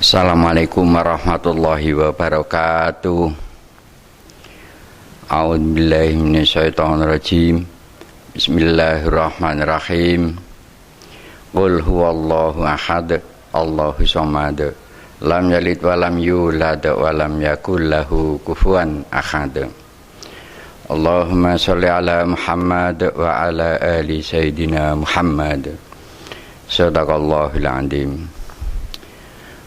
Assalamualaikum warahmatullahi wabarakatuh. A'udzubillahi minasyaitonirrajim. Bismillahirrahmanirrahim. Qul huwallahu ahad, Allahu samad. Lam yalid wa lam yulad wa lam yakul lahu kufuwan ahad. Allahumma sholli ala Muhammad wa ala ali sayyidina Muhammad. Shadaqallahul azim.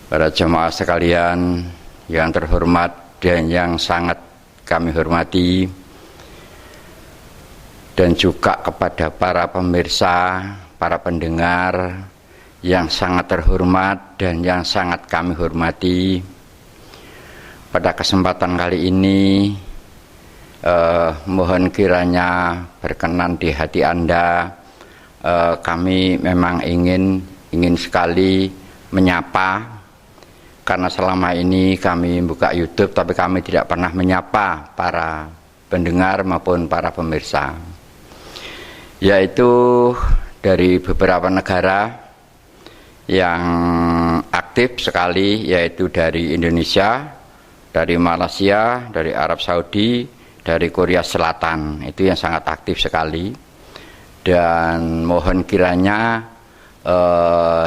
Para jemaah sekalian yang terhormat dan yang sangat kami hormati, dan juga kepada para pemirsa, para pendengar yang sangat terhormat dan yang sangat kami hormati. Pada kesempatan kali ini mohon kiranya berkenan di hati Anda. Kami memang ingin sekali menyapa, karena selama ini kami buka YouTube tapi kami tidak pernah menyapa para pendengar maupun para pemirsa, yaitu dari beberapa negara yang aktif sekali, yaitu dari Indonesia, dari Malaysia, dari Arab Saudi, dari Korea Selatan. Itu yang sangat aktif sekali, dan mohon kiranya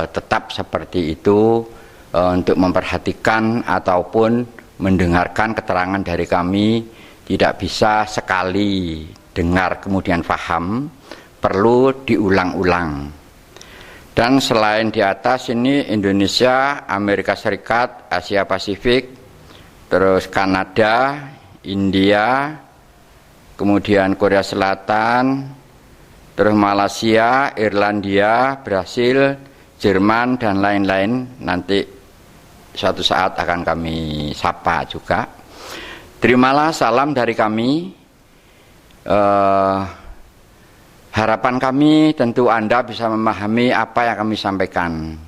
tetap seperti itu, untuk memperhatikan ataupun mendengarkan keterangan dari kami. Tidak bisa sekali dengar kemudian paham, perlu diulang-ulang. Dan selain di atas ini, Indonesia, Amerika Serikat, Asia Pasifik, terus Kanada, India, kemudian Korea Selatan, terus Malaysia, Irlandia, Brasil, Jerman, dan lain-lain. Nanti suatu saat akan kami sapa juga. Terimalah salam dari kami. Harapan kami tentu Anda bisa memahami apa yang kami sampaikan.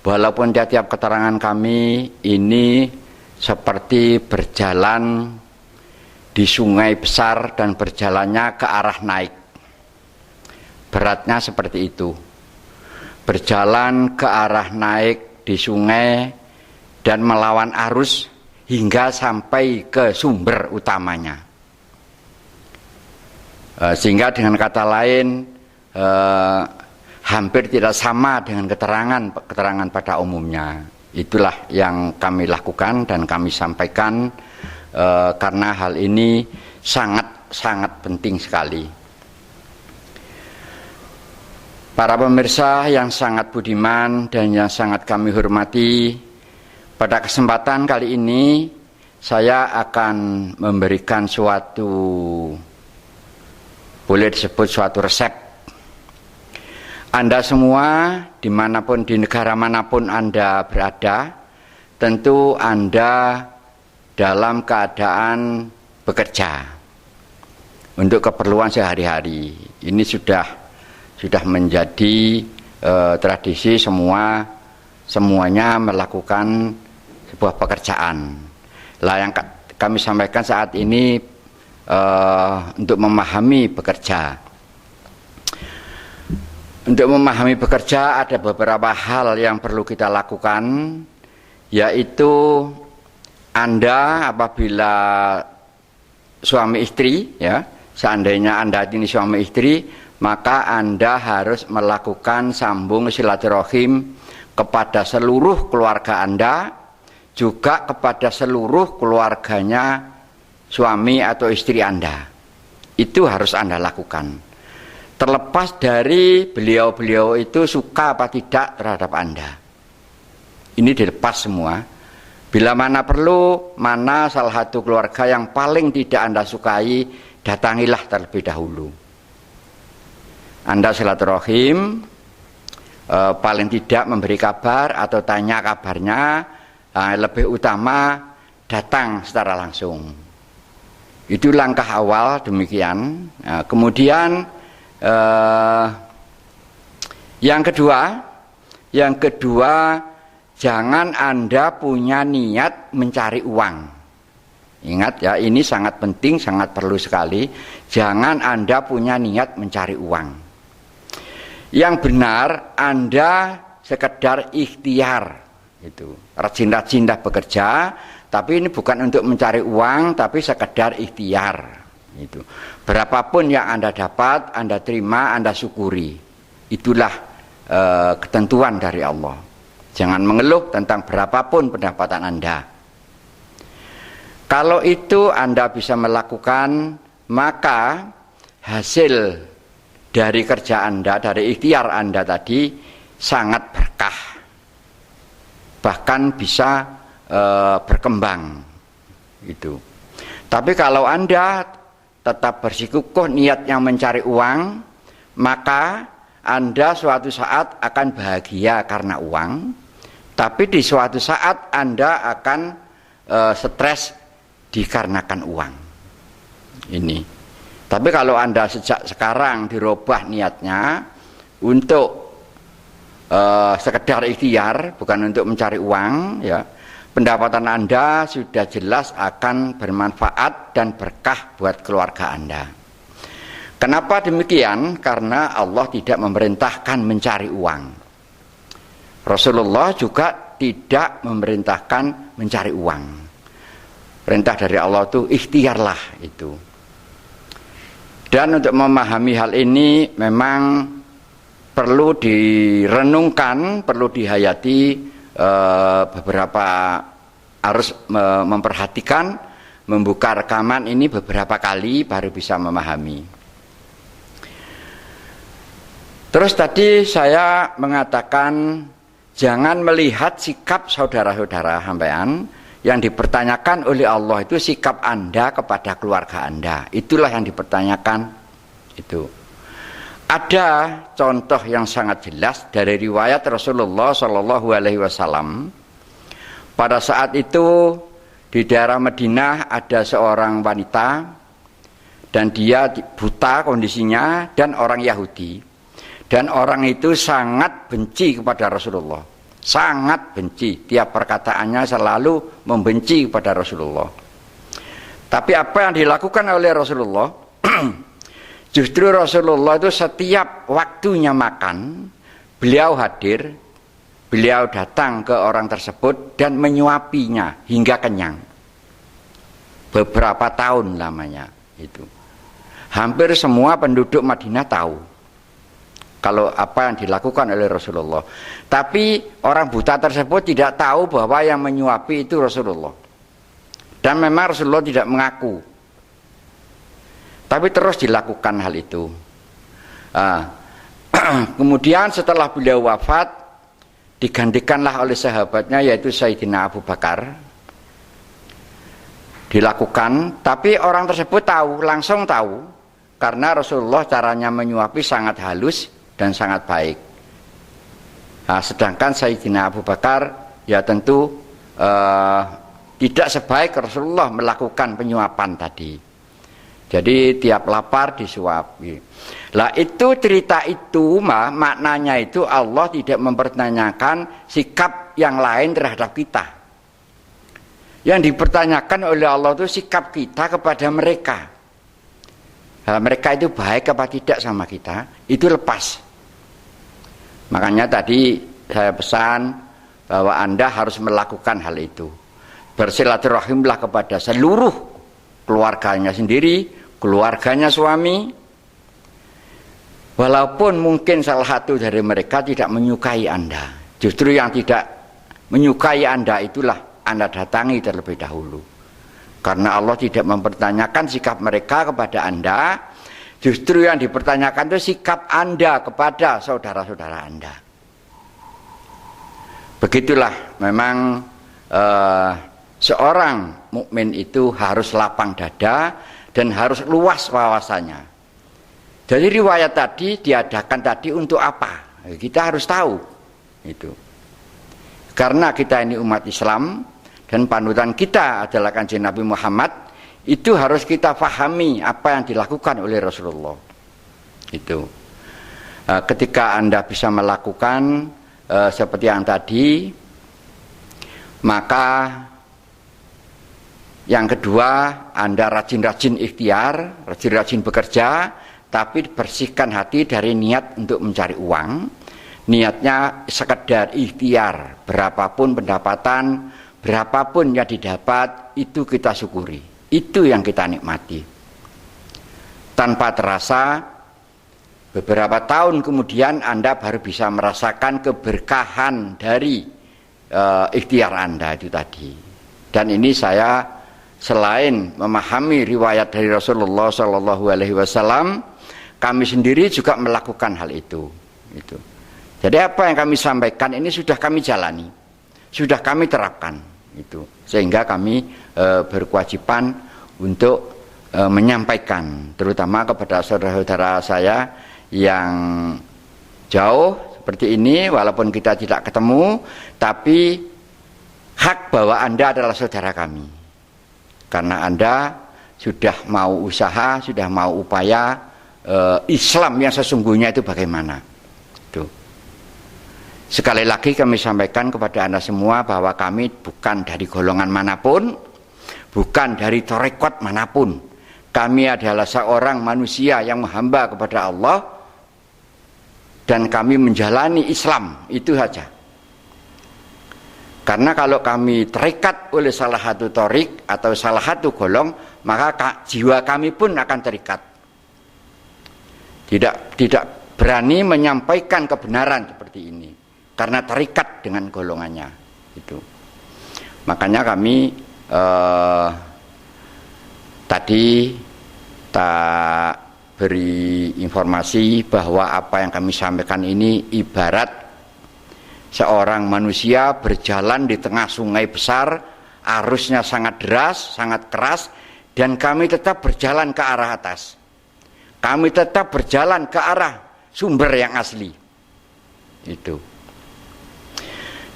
Walaupun tiap keterangan kami ini seperti berjalan di sungai besar dan berjalannya ke arah naik. Beratnya seperti itu. Berjalan ke arah naik di sungai dan melawan arus hingga sampai ke sumber utamanya. Sehingga dengan kata lain hampir tidak sama dengan keterangan pada umumnya. Itulah yang kami lakukan dan kami sampaikan, karena hal ini sangat penting sekali. Para pemirsa yang sangat budiman dan yang sangat kami hormati, pada kesempatan kali ini saya akan memberikan suatu, boleh disebut suatu resep. Anda semua dimanapun, di negara manapun Anda berada, tentu Anda dalam keadaan bekerja untuk keperluan sehari-hari. Ini sudah menjadi tradisi, semuanya melakukan sebuah pekerjaan. Yang kami sampaikan saat ini untuk memahami bekerja. Untuk memahami bekerja ada beberapa hal yang perlu kita lakukan, yaitu Anda apabila suami istri, ya, seandainya Anda ini suami istri, maka Anda harus melakukan sambung silaturahim kepada seluruh keluarga Anda, juga kepada seluruh keluarganya suami atau istri Anda. Itu harus Anda lakukan. Terlepas dari beliau-beliau itu suka apa tidak terhadap Anda. Ini dilepas semua. Bila mana perlu, mana salah satu keluarga yang paling tidak Anda sukai, datangilah terlebih dahulu. Anda silaturahim, paling tidak memberi kabar atau tanya kabarnya, lebih utama datang secara langsung. Itu langkah awal demikian. Kemudian yang kedua, jangan Anda punya niat mencari uang. Ingat ya, ini sangat penting, sangat perlu sekali. Jangan Anda punya niat mencari uang. Yang benar Anda sekedar ikhtiar Itu rajin-rajinlah bekerja, tapi ini bukan untuk mencari uang, tapi sekedar ikhtiar. Itu berapapun yang Anda dapat, Anda terima, Anda syukuri. Itulah ketentuan dari Allah. Jangan mengeluh tentang berapapun pendapatan Anda. Kalau itu Anda bisa melakukan, maka hasil dari kerja Anda, dari ikhtiar Anda tadi sangat berkah. Bahkan bisa berkembang. Itu. Tapi kalau Anda tetap bersikukuh niatnya mencari uang, maka Anda suatu saat akan bahagia karena uang, tapi di suatu saat Anda akan stres dikarenakan uang. Ini. Tapi kalau Anda sejak sekarang dirubah niatnya untuk sekedar ikhtiar, bukan untuk mencari uang, ya, pendapatan Anda sudah jelas akan bermanfaat dan berkah buat keluarga Anda. Kenapa demikian? Karena Allah tidak memerintahkan mencari uang. Rasulullah juga tidak memerintahkan mencari uang. Perintah dari Allah itu ikhtiarlah itu. Dan untuk memahami hal ini memang perlu direnungkan, perlu dihayati, beberapa harus memperhatikan, membuka rekaman ini beberapa kali baru bisa memahami. Terus tadi saya mengatakan jangan melihat sikap saudara-saudara sampean yang dipertanyakan oleh Allah itu sikap Anda kepada keluarga Anda. Itulah yang dipertanyakan itu. Ada contoh yang sangat jelas dari riwayat Rasulullah Shallallahu Alaihi Wasallam. Pada saat itu di daerah Madinah ada seorang wanita dan dia buta kondisinya dan orang Yahudi, dan orang itu sangat benci kepada Rasulullah, sangat benci. Tiap perkataannya selalu membenci kepada Rasulullah. Tapi apa yang dilakukan oleh Rasulullah? Justru Rasulullah itu setiap waktunya makan, beliau hadir, beliau datang ke orang tersebut dan menyuapinya hingga kenyang. Beberapa tahun lamanya itu. Hampir semua penduduk Madinah tahu kalau apa yang dilakukan oleh Rasulullah. Tapi orang buta tersebut tidak tahu bahwa yang menyuapi itu Rasulullah. Dan memang Rasulullah tidak mengaku. Tapi terus dilakukan hal itu. Kemudian setelah beliau wafat, digantikanlah oleh sahabatnya yaitu Sayyidina Abu Bakar. Dilakukan, tapi orang tersebut tahu, langsung tahu, karena Rasulullah caranya menyuapi sangat halus dan sangat baik. Sedangkan Sayyidina Abu Bakar ya tentu tidak sebaik Rasulullah melakukan penyuapan tadi. Jadi tiap lapar disuapi. Lah itu cerita itu maknanya itu Allah tidak mempertanyakan sikap yang lain terhadap kita. Yang dipertanyakan oleh Allah itu sikap kita kepada mereka. Mereka itu baik apa tidak sama kita, itu lepas. Makanya tadi saya pesan bahwa Anda harus melakukan hal itu. Bersilaturahimlah kepada seluruh keluarganya sendiri, keluarganya suami, walaupun mungkin salah satu dari mereka tidak menyukai Anda. Justru yang tidak menyukai Anda itulah Anda datangi terlebih dahulu. Karena Allah tidak mempertanyakan sikap mereka kepada Anda, justru yang dipertanyakan itu sikap Anda kepada saudara-saudara Anda. Begitulah memang seorang mukmin itu harus lapang dada dan harus luas wawasannya. Jadi riwayat tadi diadakan tadi untuk apa? Kita harus tahu itu. Karena kita ini umat Islam dan panutan kita adalah Kanjeng Nabi Muhammad, itu harus kita pahami apa yang dilakukan oleh Rasulullah. Itu. Ketika Anda bisa melakukan seperti yang tadi, maka yang kedua, Anda rajin-rajin ikhtiar, rajin-rajin bekerja, tapi bersihkan hati dari niat untuk mencari uang. niatnya sekedar ikhtiar, berapapun pendapatan, berapapun yang didapat, itu kita syukuri, itu yang kita nikmati. Tanpa terasa, beberapa tahun kemudian Anda baru bisa merasakan keberkahan dari ikhtiar Anda itu tadi. Dan ini saya selain memahami riwayat dari Rasulullah SAW, kami sendiri juga melakukan hal itu. Jadi apa yang kami sampaikan ini sudah kami jalani, sudah kami terapkan, sehingga kami berkewajiban untuk menyampaikan, terutama kepada saudara-saudara saya yang jauh seperti ini, walaupun kita tidak ketemu, tapi hak bahwa Anda adalah saudara kami, karena Anda sudah mau usaha, sudah mau upaya Islam yang sesungguhnya itu bagaimana. Sekali lagi kami sampaikan kepada Anda semua bahwa kami bukan dari golongan manapun, bukan dari tarekat manapun. Kami adalah seorang manusia yang menghamba kepada Allah, dan kami menjalani Islam, itu saja. Karena kalau kami terikat oleh salah satu tarik atau salah satu golong, maka jiwa kami pun akan terikat. Tidak berani menyampaikan kebenaran seperti ini, karena terikat dengan golongannya. Makanya kami tadi tak beri informasi bahwa apa yang kami sampaikan ini ibarat seorang manusia berjalan di tengah sungai besar, arusnya sangat deras, sangat keras, dan kami tetap berjalan ke arah atas. Kami tetap berjalan ke arah sumber yang asli.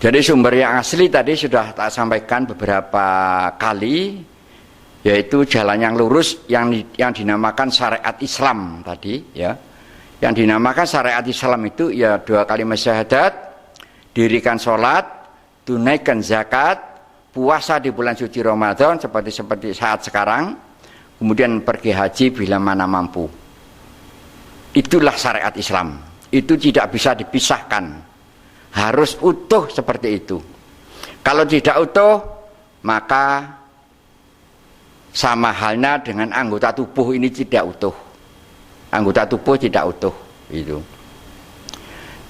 Jadi sumber yang asli tadi sudah tak sampaikan beberapa kali, yaitu jalan yang lurus yang dinamakan syariat Islam tadi, ya. Yang dinamakan syariat Islam itu ya 2 kalimat syahadat, dirikan sholat, tunaikan zakat, puasa di bulan suci Ramadan seperti saat sekarang, kemudian pergi haji bila mana mampu. Itulah syariat Islam. Itu tidak bisa dipisahkan. Harus utuh seperti itu. Kalau tidak utuh, maka sama halnya dengan anggota tubuh ini tidak utuh. Anggota tubuh tidak utuh.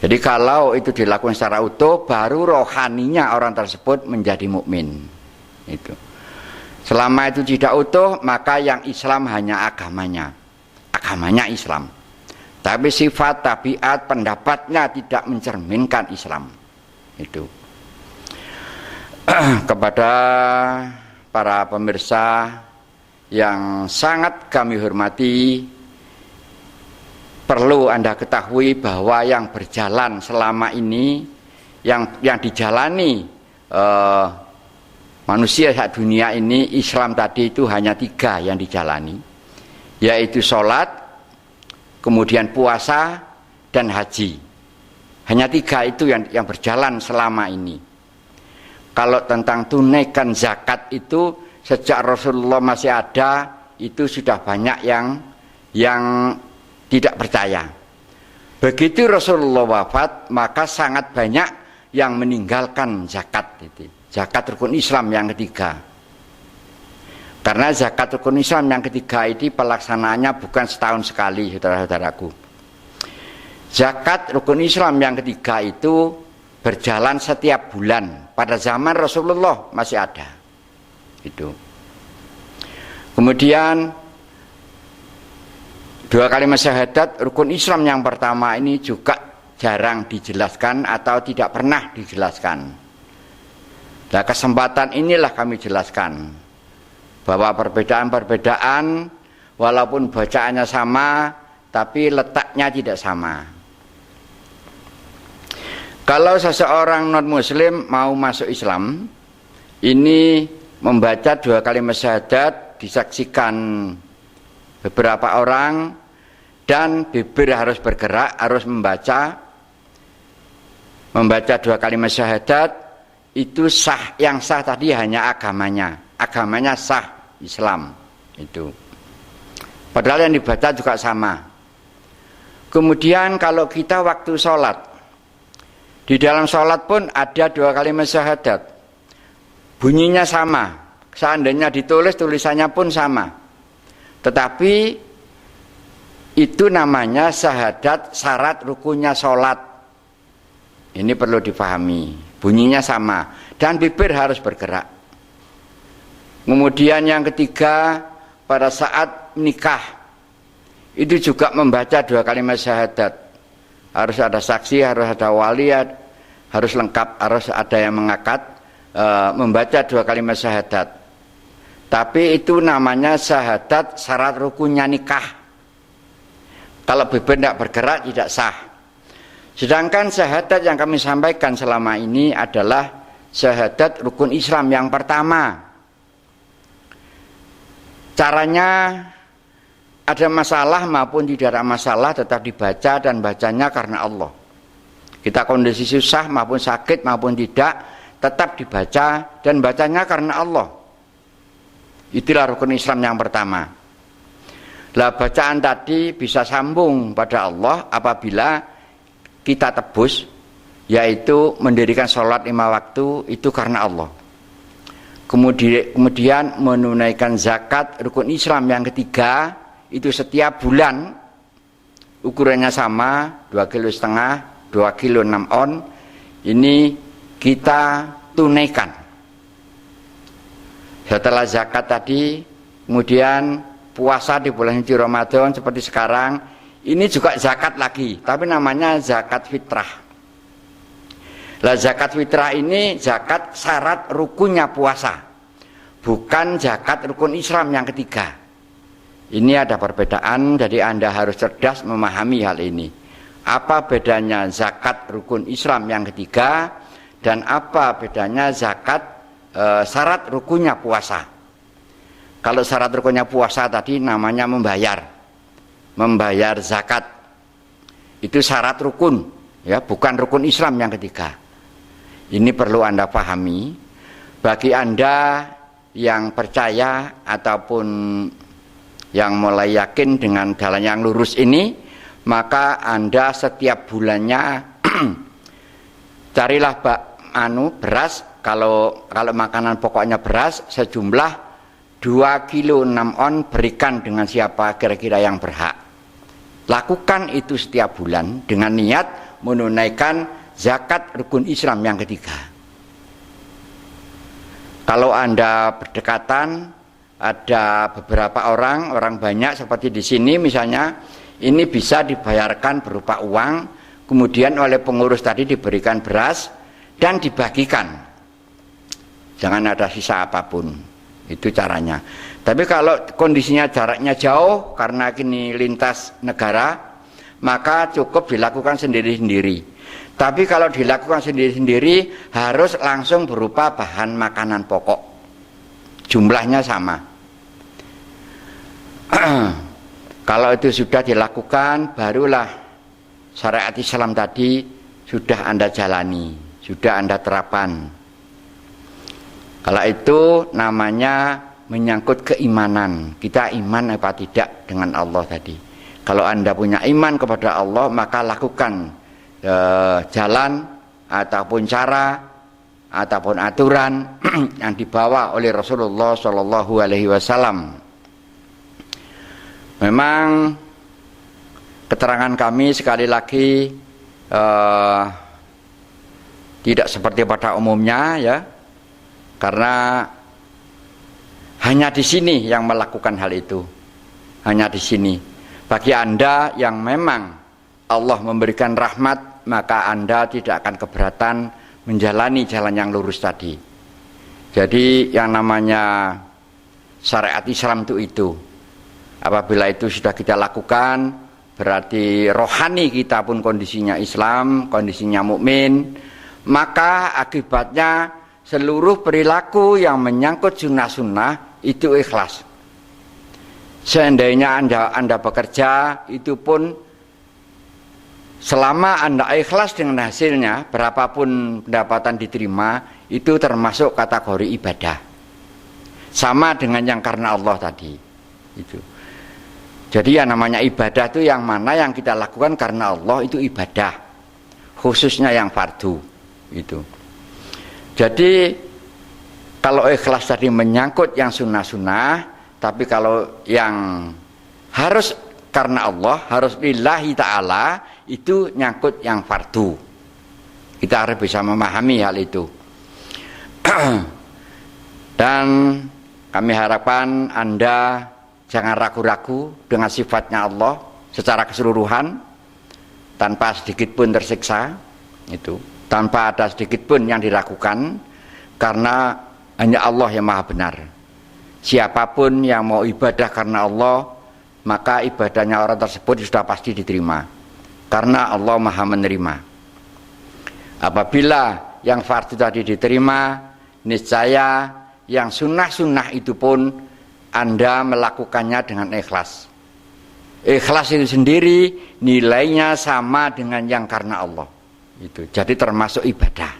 Jadi kalau itu dilakukan secara utuh, baru rohaninya orang tersebut menjadi mukmin. Selama itu tidak utuh, maka yang Islam hanya agamanya. Agamanya Islam. Tapi sifat, tabiat, pendapatnya tidak mencerminkan Islam. Kepada para pemirsa yang sangat kami hormati, perlu Anda ketahui bahwa yang berjalan selama ini, yang dijalani manusia saat dunia ini, Islam tadi itu hanya 3 yang dijalani, yaitu sholat, kemudian puasa, dan haji. Hanya 3 itu yang berjalan selama ini. Kalau tentang tunaikan zakat itu, sejak Rasulullah masih ada, itu sudah banyak yang tidak percaya. Begitu Rasulullah wafat, maka sangat banyak yang meninggalkan zakat. Zakat rukun Islam yang ketiga. Karena zakat rukun Islam yang ketiga ini pelaksanaannya bukan setahun sekali, saudara-saudaraku. Zakat rukun Islam yang ketiga itu berjalan setiap bulan. Pada zaman Rasulullah masih ada. Kemudian 2 kalimat syahadat rukun Islam yang pertama ini juga jarang dijelaskan atau tidak pernah dijelaskan. Nah, kesempatan inilah kami jelaskan bahwa perbedaan-perbedaan walaupun bacaannya sama, tapi letaknya tidak sama. Kalau seseorang non-muslim mau masuk Islam, ini membaca 2 kalimat syahadat, disaksikan beberapa orang, dan bibir harus bergerak, harus membaca 2 kalimat syahadat. Itu sah, yang sah tadi hanya agamanya sah, Islam. Padahal yang dibaca juga sama. Kemudian kalau kita waktu sholat, Di dalam sholat pun ada 2 kalimat syahadat. Bunyinya sama. Seandainya ditulis, tulisannya pun sama. Tetapi itu namanya syahadat syarat rukunnya sholat. Ini perlu dipahami. Bunyinya sama. Dan bibir harus bergerak. Kemudian yang ketiga, pada saat nikah, itu juga membaca 2 kalimat syahadat. Harus ada saksi, harus ada wali, harus lengkap, harus ada yang mengakad, membaca 2 kalimat syahadat. Tapi itu namanya syahadat syarat rukunnya nikah. Kalau bibir tidak bergerak tidak sah. Sedangkan syahadat yang kami sampaikan selama ini adalah syahadat rukun Islam yang pertama. Caranya ada masalah maupun tidak ada masalah tetap dibaca dan bacanya karena Allah. Kita kondisi susah maupun sakit maupun tidak tetap dibaca dan bacanya karena Allah. Itulah rukun Islam yang pertama. Lah bacaan tadi bisa sambung pada Allah apabila kita tebus, yaitu mendirikan sholat 5 waktu itu karena Allah. Kemudian menunaikan zakat rukun Islam yang ketiga itu setiap bulan ukurannya sama 2,5 kilo, 2 kilo 6 on, ini kita tunaikan. Setelah zakat tadi, kemudian puasa di bulan suci Ramadan seperti sekarang, ini juga zakat lagi, tapi namanya zakat fitrah. Lah zakat fitrah ini zakat syarat rukunnya puasa, bukan zakat rukun Islam yang ketiga. Ini ada perbedaan, jadi Anda harus cerdas memahami hal ini. Apa bedanya zakat rukun Islam yang ketiga dan apa bedanya zakat syarat rukunnya puasa. Kalau syarat rukunnya puasa tadi namanya membayar zakat. Itu syarat rukun, ya, bukan rukun Islam yang ketiga. Ini perlu Anda pahami. Bagi Anda yang percaya ataupun yang mulai yakin dengan jalan yang lurus ini, maka Anda setiap bulannya carilah beras, kalau makanan pokoknya beras sejumlah 2 kilo 6 on, berikan dengan siapa kira-kira yang berhak. Lakukan itu setiap bulan dengan niat menunaikan zakat rukun Islam yang ketiga. Kalau Anda berdekatan, ada beberapa orang banyak seperti di sini misalnya, ini bisa dibayarkan berupa uang, kemudian oleh pengurus tadi diberikan beras dan dibagikan. Jangan ada sisa apapun, itu caranya. Tapi kalau kondisinya jaraknya jauh karena kini lintas negara, maka cukup dilakukan sendiri-sendiri. Tapi kalau dilakukan sendiri-sendiri harus langsung berupa bahan makanan pokok, jumlahnya sama. Kalau itu sudah dilakukan, barulah syariat Islam tadi sudah Anda jalani, sudah Anda terapkan. Kalau itu namanya menyangkut keimanan. Kita iman apa tidak dengan Allah tadi. Kalau Anda punya iman kepada Allah, maka lakukan jalan ataupun cara ataupun aturan yang dibawa oleh Rasulullah SAW. Memang keterangan kami sekali lagi tidak seperti pada umumnya, ya, karena hanya di sini yang melakukan hal itu, hanya di sini. Bagi Anda yang memang Allah memberikan rahmat, maka Anda tidak akan keberatan menjalani jalan yang lurus tadi. Jadi yang namanya syariat Islam itu. Apabila itu sudah kita lakukan, berarti rohani kita pun kondisinya Islam, kondisinya mukmin, maka akibatnya seluruh perilaku yang menyangkut sunnah-sunnah itu ikhlas. Seandainya Anda bekerja, itu pun selama Anda ikhlas dengan hasilnya, berapapun pendapatan diterima, itu termasuk kategori ibadah. Sama dengan yang karena Allah tadi. Itu. Jadi yang namanya ibadah itu yang mana yang kita lakukan karena Allah itu ibadah. khususnya yang fardu itu. Jadi kalau ikhlas tadi menyangkut yang sunnah-sunnah, tapi kalau yang harus karena Allah, harus lillahi ta'ala, itu nyangkut yang fardu. Kita harus bisa memahami hal itu. Dan kami harapkan Anda jangan ragu-ragu dengan sifatnya Allah secara keseluruhan, tanpa sedikit pun tersiksa, itu tanpa ada sedikit pun yang diragukan, karena hanya Allah yang maha benar. Siapapun yang mau ibadah karena Allah, maka ibadahnya orang tersebut sudah pasti diterima, karena Allah maha menerima. Apabila yang fardu tadi diterima, niscaya yang sunnah-sunnah itu pun Anda melakukannya dengan ikhlas. Ikhlas itu sendiri nilainya sama dengan yang karena Allah. Itu jadi termasuk ibadah.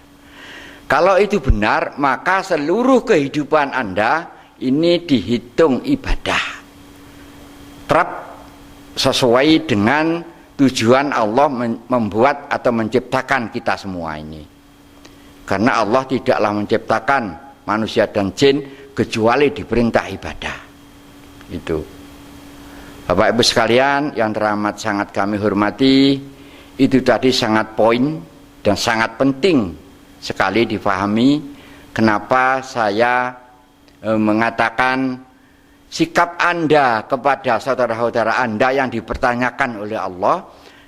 Kalau itu benar, maka seluruh kehidupan Anda ini dihitung ibadah. Terap sesuai dengan tujuan Allah membuat atau menciptakan kita semua ini. Karena Allah tidaklah menciptakan manusia dan jin kecuali diperintah ibadah. Itu. Bapak Ibu sekalian yang teramat sangat kami hormati, itu tadi sangat poin dan sangat penting sekali difahami. Kenapa saya mengatakan sikap Anda kepada saudara-saudara Anda yang dipertanyakan oleh Allah,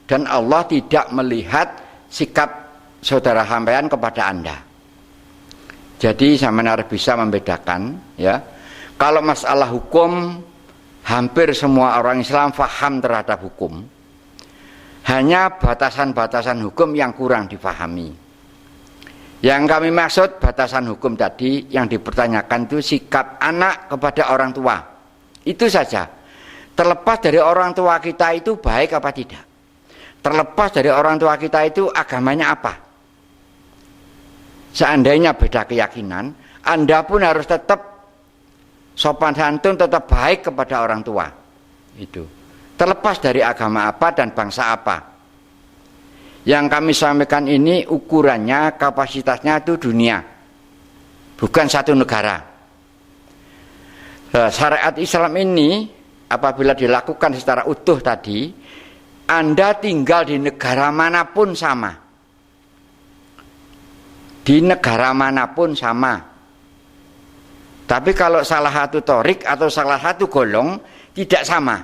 dan Allah tidak melihat sikap saudara sampean kepada Anda. Jadi sampean harus bisa membedakan, ya. Kalau masalah hukum, hampir semua orang Islam faham terhadap hukum. Hanya batasan-batasan hukum yang kurang difahami. Yang kami maksud batasan hukum tadi yang dipertanyakan itu sikap anak kepada orang tua. Itu saja. Terlepas dari orang tua kita itu baik apa tidak. Terlepas dari orang tua kita itu agamanya apa. Seandainya beda keyakinan, Anda pun harus tetap sopan santun, tetap baik kepada orang tua. Itu. Terlepas dari agama apa dan bangsa apa. Yang kami sampaikan ini ukurannya, kapasitasnya itu dunia, bukan satu negara. Syariat Islam ini apabila dilakukan secara utuh tadi, Anda tinggal di negara manapun sama. Di negara manapun sama. Tapi kalau salah satu torik atau salah satu golong tidak sama.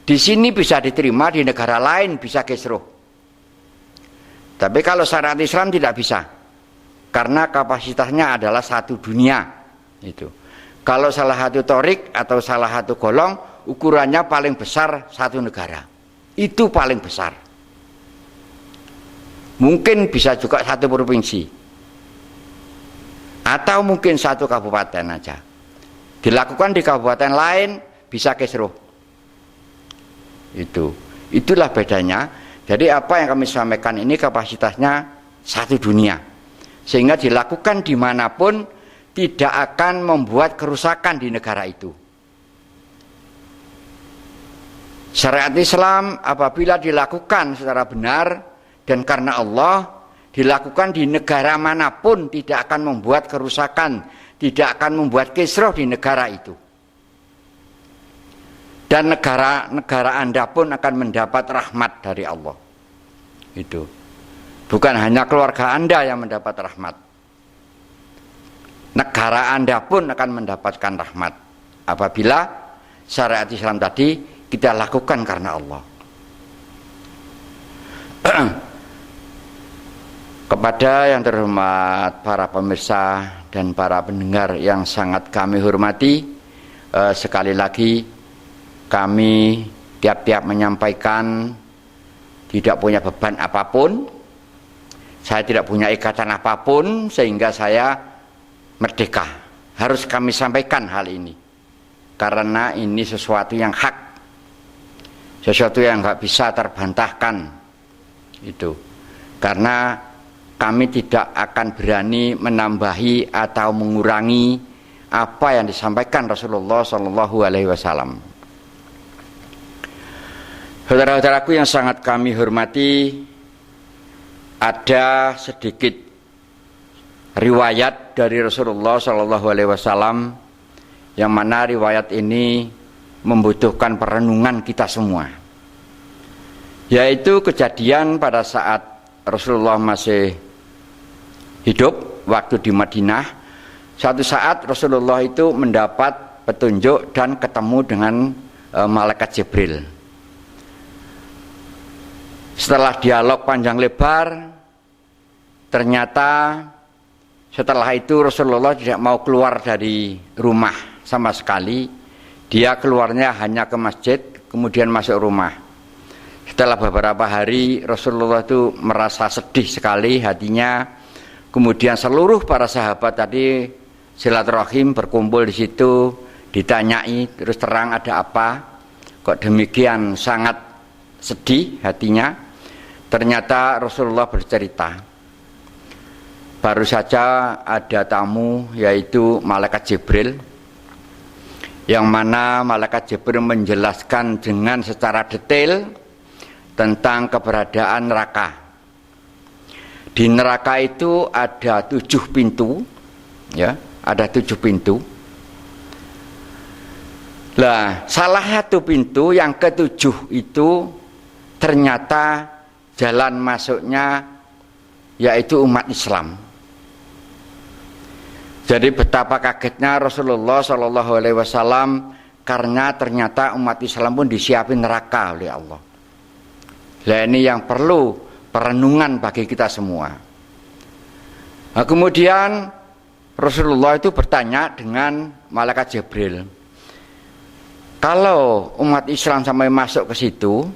Di sini bisa diterima, di negara lain bisa kisruh. Tapi kalau syariat Islam tidak bisa, karena kapasitasnya adalah satu dunia. Itu. Kalau salah satu torik atau salah satu golong, ukurannya paling besar satu negara. Itu paling besar. Mungkin bisa juga satu provinsi, atau mungkin satu kabupaten aja. Dilakukan di kabupaten lain bisa kisruh. Itulah bedanya. Jadi apa yang kami sampaikan ini kapasitasnya satu dunia, sehingga dilakukan dimanapun tidak akan membuat kerusakan di negara itu. Syariat Islam apabila dilakukan secara benar dan karena Allah, dilakukan di negara manapun tidak akan membuat kerusakan, tidak akan membuat kisruh di negara itu. Dan negara Anda pun akan mendapat rahmat dari Allah. Itu. Bukan hanya keluarga Anda yang mendapat rahmat. Negara Anda pun akan mendapatkan rahmat apabila syariat Islam tadi kita lakukan karena Allah. Kepada yang terhormat para pemirsa dan para pendengar yang sangat kami hormati, sekali lagi kami tiap-tiap menyampaikan tidak punya beban apapun, saya tidak punya ikatan apapun, sehingga saya merdeka. Harus kami sampaikan hal ini, karena ini sesuatu yang hak, sesuatu yang nggak bisa terbantahkan. Itu karena kami tidak akan berani menambahi atau mengurangi apa yang disampaikan Rasulullah SAW. Saudara-saudaraku yang sangat kami hormati, ada sedikit riwayat dari Rasulullah SAW yang mana riwayat ini membutuhkan perenungan kita semua, yaitu kejadian pada saat Rasulullah masih hidup waktu di Madinah. Suatu saat Rasulullah itu mendapat petunjuk dan ketemu dengan malaikat Jibril. Setelah dialog panjang lebar, ternyata setelah itu Rasulullah tidak mau keluar dari rumah sama sekali. Dia keluarnya hanya ke masjid, kemudian masuk rumah. Setelah beberapa hari Rasulullah itu merasa sedih sekali hatinya. Kemudian seluruh para sahabat tadi silaturahim berkumpul di situ, ditanyai terus terang ada apa, kok demikian sangat sedih hatinya. Ternyata Rasulullah bercerita, baru saja ada tamu yaitu malaikat Jibril, yang mana malaikat Jibril menjelaskan dengan secara detail tentang keberadaan neraka. Di neraka itu ada 7 pintu, ya, ada 7 pintu. Lah, salah satu pintu yang ke-7 itu ternyata jalan masuknya yaitu umat Islam. Jadi betapa kagetnya Rasulullah SAW karena ternyata umat Islam pun disiapin neraka oleh Allah. Nah, ini yang perlu perenungan bagi kita semua. Nah, kemudian Rasulullah itu bertanya dengan malaikat Jibril, kalau umat Islam sampai masuk ke situ,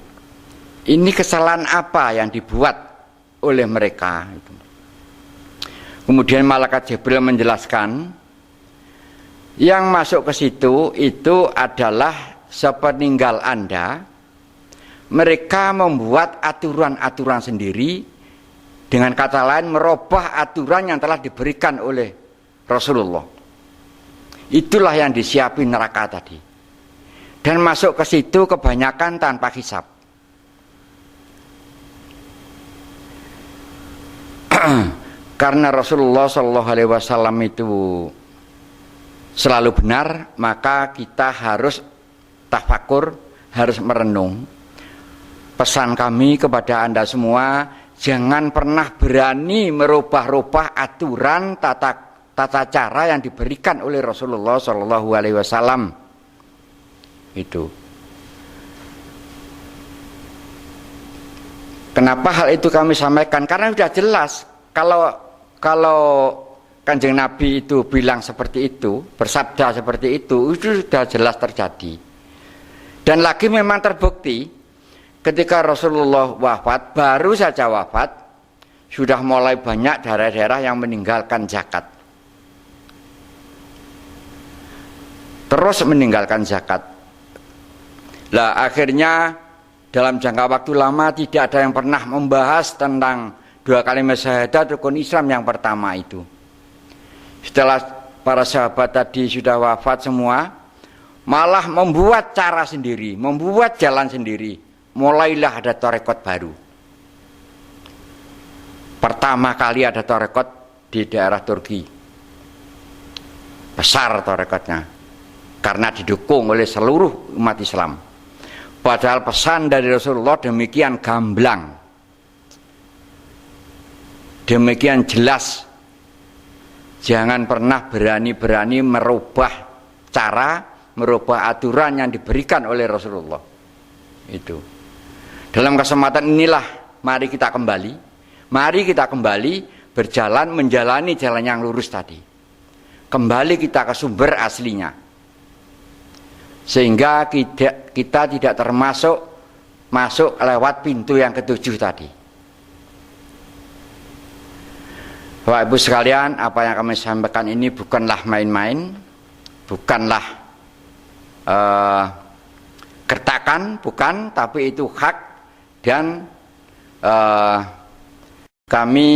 ini kesalahan apa yang dibuat oleh mereka? Kemudian malaikat Jibril menjelaskan, yang masuk ke situ itu adalah sepeninggal Anda, mereka membuat aturan-aturan sendiri, dengan kata lain merubah aturan yang telah diberikan oleh Rasulullah. Itulah yang disiapin neraka tadi. Dan masuk ke situ kebanyakan tanpa hisab. Karena Rasulullah SAW itu selalu benar, maka kita harus tafakur, harus merenung. Pesan kami kepada Anda semua, jangan pernah berani merubah-rubah aturan tata cara yang diberikan oleh Rasulullah SAW. Itu. Kenapa hal itu kami sampaikan? Karena sudah jelas kalau Kanjeng Nabi itu bilang seperti itu, bersabda seperti itu sudah jelas terjadi. Dan lagi memang terbukti ketika Rasulullah wafat, baru saja wafat, sudah mulai banyak daerah-daerah yang meninggalkan zakat. Terus meninggalkan zakat. Lah akhirnya dalam jangka waktu lama tidak ada yang pernah membahas tentang 2 kalimat syahadat rukun Islam yang pertama itu. Setelah para sahabat tadi sudah wafat semua, malah membuat cara sendiri, membuat jalan sendiri. Mulailah ada tarekat baru. Pertama kali ada tarekat di daerah Turki. Besar tarekatnya, karena didukung oleh seluruh umat Islam. Padahal pesan dari Rasulullah demikian gamblang, demikian jelas. Jangan pernah berani-berani merubah cara, merubah aturan yang diberikan oleh Rasulullah. Itu. Dalam kesempatan inilah mari kita kembali berjalan menjalani jalan yang lurus tadi. Kembali kita ke sumber aslinya. Sehingga kita tidak termasuk masuk lewat pintu yang ke-7 tadi. Bapak Ibu sekalian, apa yang kami sampaikan ini bukanlah main-main, bukanlah gertakan, bukan, tapi itu hak. Dan kami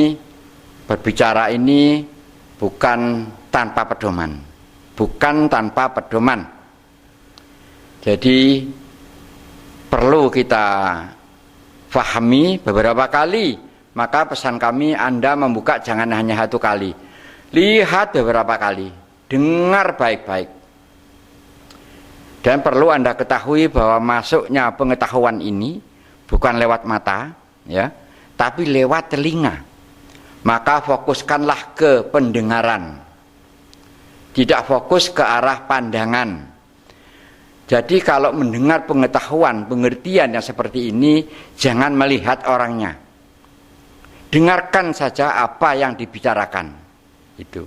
berbicara ini bukan tanpa pedoman, Jadi perlu kita fahami beberapa kali maka pesan kami Anda membuka jangan hanya satu kali. Lihat beberapa kali, dengar baik-baik. Dan perlu Anda ketahui bahwa masuknya pengetahuan ini bukan lewat mata, ya, tapi lewat telinga. Maka fokuskanlah ke pendengaran, tidak fokus ke arah pandangan. Jadi kalau mendengar pengetahuan, pengertian yang seperti ini, jangan melihat orangnya. Dengarkan saja apa yang dibicarakan. Itu.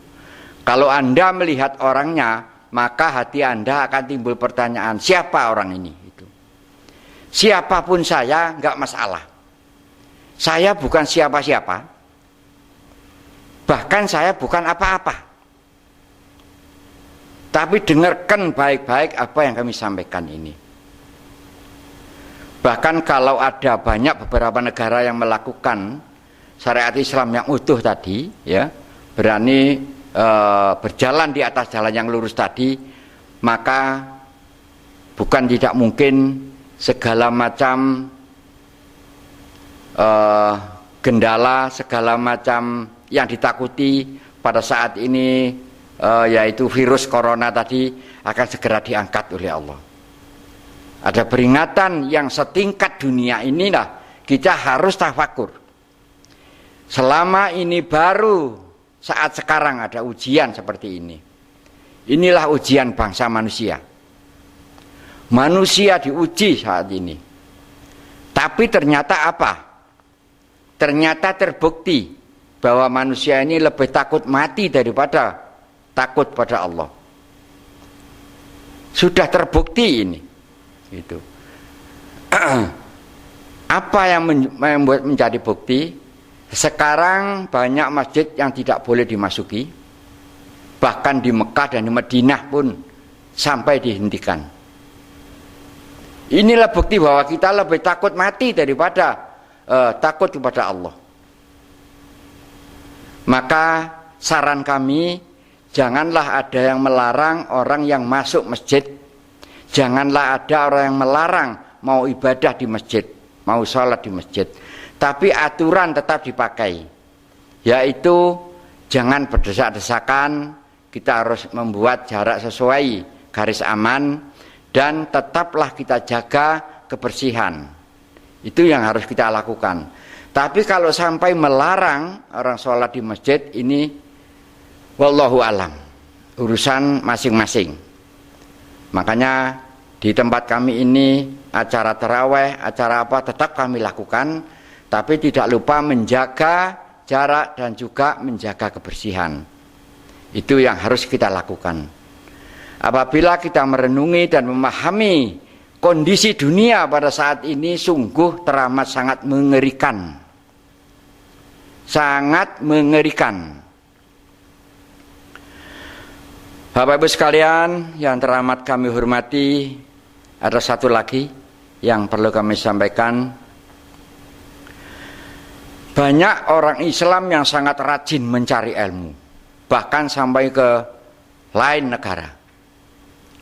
Kalau Anda melihat orangnya, maka hati Anda akan timbul pertanyaan, siapa orang ini? Itu. Siapapun saya, nggak masalah. Saya bukan siapa-siapa. Bahkan saya bukan apa-apa. Tapi dengarkan baik-baik apa yang kami sampaikan ini. Bahkan kalau ada banyak beberapa negara yang melakukan syariat Islam yang utuh tadi, ya, berani berjalan di atas jalan yang lurus tadi, maka bukan tidak mungkin segala macam gendala, segala macam yang ditakuti pada saat ini, yaitu virus corona tadi, akan segera diangkat oleh Allah. Ada peringatan yang setingkat dunia inilah kita harus tafakur. Selama ini baru saat sekarang ada ujian seperti ini. Inilah ujian bangsa manusia. Manusia diuji saat ini. Tapi ternyata apa? Ternyata terbukti bahwa manusia ini lebih takut mati daripada takut pada Allah. Sudah terbukti ini. Itu. Apa yang membuat menjadi bukti? Sekarang banyak masjid yang tidak boleh dimasuki. Bahkan di Mekah dan di Madinah pun sampai dihentikan. Inilah bukti bahwa kita lebih takut mati daripada takut kepada Allah. Maka saran kami, janganlah ada yang melarang orang yang masuk masjid. Janganlah ada orang yang melarang mau ibadah di masjid, mau sholat di masjid. Tapi aturan tetap dipakai, yaitu jangan berdesak-desakan. Kita harus membuat jarak sesuai garis aman, dan tetaplah kita jaga kebersihan. Itu yang harus kita lakukan. Tapi kalau sampai melarang orang sholat di masjid, ini wallahu alam, urusan masing-masing. Makanya di tempat kami ini acara taraweh, acara apa tetap kami lakukan, tapi tidak lupa menjaga jarak dan juga menjaga kebersihan. Itu yang harus kita lakukan. Apabila kita merenungi dan memahami kondisi dunia pada saat ini, sungguh teramat sangat mengerikan. Sangat mengerikan. Bapak Ibu sekalian yang teramat kami hormati, ada satu lagi yang perlu kami sampaikan. Banyak orang Islam yang sangat rajin mencari ilmu, bahkan sampai ke lain negara.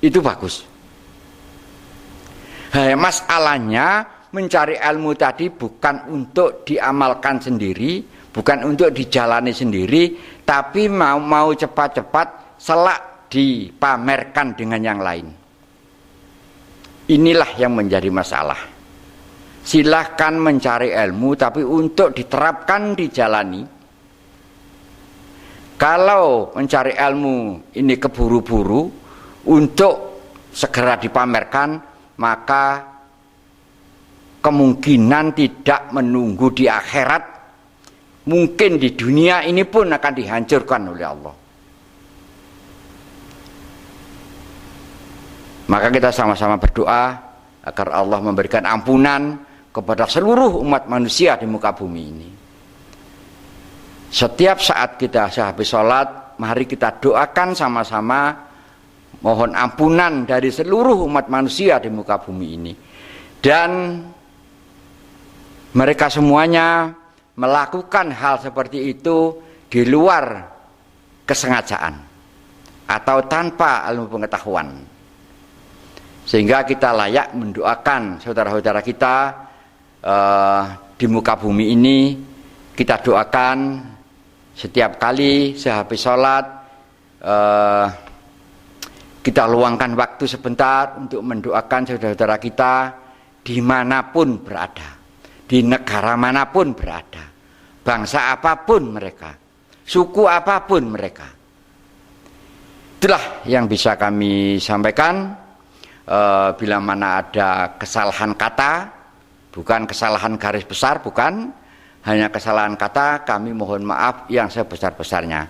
Itu bagus. Masalahnya mencari ilmu tadi bukan untuk diamalkan sendiri, bukan untuk dijalani sendiri, tapi mau cepat-cepat selak dipamerkan dengan yang lain. Inilah yang menjadi masalah. Silahkan mencari ilmu, tapi untuk diterapkan, dijalani. Kalau mencari ilmu ini keburu-buru untuk segera dipamerkan, maka kemungkinan tidak menunggu di akhirat, mungkin di dunia ini pun akan dihancurkan oleh Allah. Maka kita sama-sama berdoa agar Allah memberikan ampunan kepada seluruh umat manusia di muka bumi ini. Setiap saat kita sehabis sholat, mari kita doakan sama-sama, mohon ampunan dari seluruh umat manusia di muka bumi ini. Dan mereka semuanya melakukan hal seperti itu di luar kesengajaan atau tanpa ilmu pengetahuan, sehingga kita layak mendoakan saudara-saudara kita di muka bumi ini. kita doakan setiap kali sehabis sholat, kita luangkan waktu sebentar untuk mendoakan saudara-saudara kita dimanapun berada, di negara manapun berada, bangsa apapun mereka, suku apapun mereka. Itulah yang bisa kami sampaikan. Bila mana ada kesalahan kata, bukan kesalahan garis besar, bukan, hanya kesalahan kata, kami mohon maaf yang sebesar-besarnya.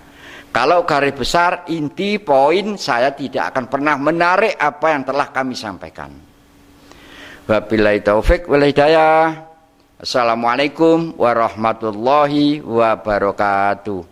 Kalau garis besar, inti, poin, saya tidak akan pernah menarik apa yang telah kami sampaikan. Wabillahi taufik wal hidayah. Assalamualaikum warahmatullahi wabarakatuh.